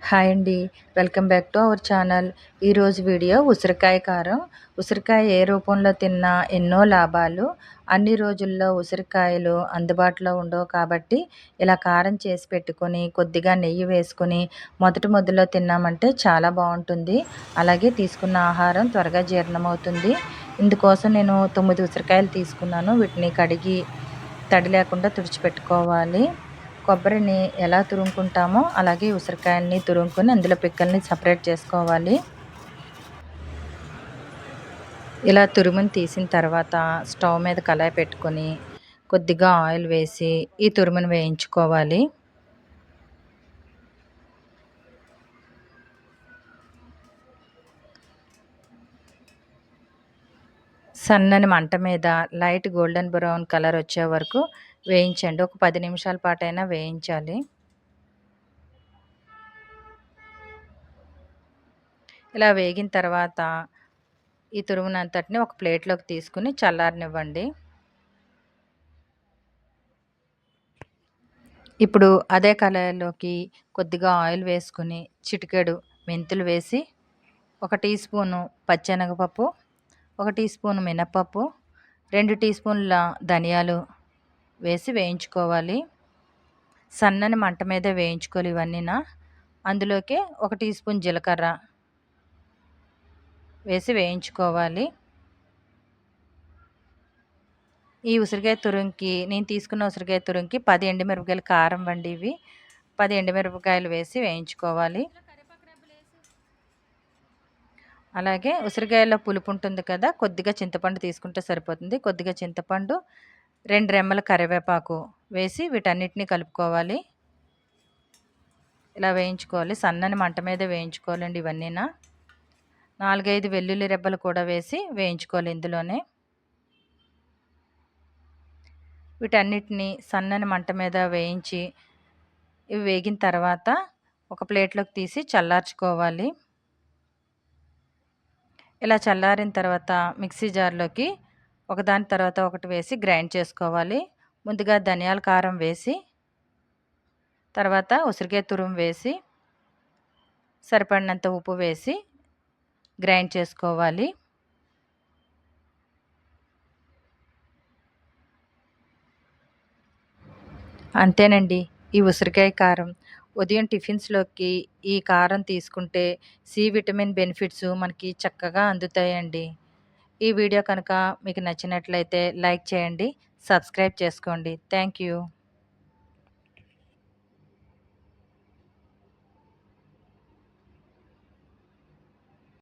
Hi అండి. Welcome back to our channel. ఈరోజు video ఉసిరికాయ కారం. ఉసిరికాయ ఏ రూపంలో తిన్నా ఎన్నో లాభాలు. అన్ని రోజుల్లో ఉసిరికాయలు అందుబాటులో ఉండవు కాబట్టి ఇలా కారం చేసి పెట్టుకొని కొద్దిగా నెయ్యి వేసుకొని మొదటి ముద్దలో తిన్నామంటే చాలా బాగుంటుంది. అలాగే తీసుకున్న ఆహారం త్వరగా జీర్ణమవుతుంది. ఇందుకోసం నేను 9 ఉసిరికాయలు తీసుకున్నాను. వీటిని కడిగి తడి లేకుండా తుడిచిపెట్టుకోవాలి. కొబ్బరిని ఎలా తురుముకుంటామో అలాగే ఉసిరికాయలని తురుముకొని అందులో పిక్కల్ని సపరేట్ చేసుకోవాలి. ఇలా తురుముని తీసిన తర్వాత స్టవ్ మీద కళాయి పెట్టుకొని కొద్దిగా ఆయిల్ వేసి ఈ తురుముని వేయించుకోవాలి. సన్నని మంట మీద లైట్ గోల్డెన్ బ్రౌన్ కలర్ వచ్చే వరకు వేయించండి. ఒక 10 నిమిషాల పాటైనా వేయించాలి. ఇలా వేగిన తర్వాత ఈ తురుమునంతటిని ఒక ప్లేట్లోకి తీసుకుని చల్లారనివ్వండి. ఇప్పుడు అదే కళాయిలోకి కొద్దిగా ఆయిల్ వేసుకుని చిటికెడు మెంతులు వేసి 1 టీ స్పూను పచ్చెనగపప్పు, 1 టీ స్పూను మినపప్పు, 2 టీ స్పూన్ల ధనియాలు వేసి వేయించుకోవాలి. సన్నని మంట మీద వేయించుకోవాలి ఇవన్నీనా. అందులోకి 1 టీ స్పూన్ జీలకర్ర వేసి వేయించుకోవాలి. ఈ ఉసిరికాయ తురుముకి నేను తీసుకున్న ఉసిరికాయ తురుముకి 10 ఎండుమిరపకాయలు కారం అండి ఇవి. 10 ఎండుమిరపకాయలు వేసి వేయించుకోవాలి. అలాగే ఉసిరికాయలో పులుపు ఉంటుంది కదా, కొద్దిగా చింతపండు తీసుకుంటే సరిపోతుంది. కొద్దిగా చింతపండు, 2 రెమ్మల కరివేపాకు వేసి వీటన్నిటిని కలుపుకోవాలి. ఇలా వేయించుకోవాలి. సన్నని మంట మీద వేయించుకోవాలండి ఇవన్నీనా. 4, 5 వెల్లుల్లి రెబ్బలు కూడా వేసి వేయించుకోవాలి ఇందులోనే. వీటన్నిటిని సన్నని మంట మీద వేయించి ఇవి వేగిన తర్వాత ఒక ప్లేట్లోకి తీసి చల్లార్చుకోవాలి. ఇలా చల్లారిన తర్వాత మిక్సీ జార్లోకి ఒకదాని తర్వాత ఒకటి వేసి గ్రైండ్ చేసుకోవాలి. ముందుగా ధనియాల కారం వేసి, తర్వాత ఉసిరికాయ తురుము వేసి, సరిపడినంత ఉప్పు వేసి గ్రైండ్ చేసుకోవాలి. అంతేనండి, ఈ ఉసిరికాయ కారం. ఉదయం టిఫిన్స్లోకి ఈ కారం తీసుకుంటే సి విటమిన్ బెనిఫిట్స్ మనకి చక్కగా అందుతాయండి. ఈ వీడియో కనుక మీకు నచ్చినట్లయితే లైక్ చేయండి, సబ్స్క్రైబ్ చేసుకోండి. Thank you.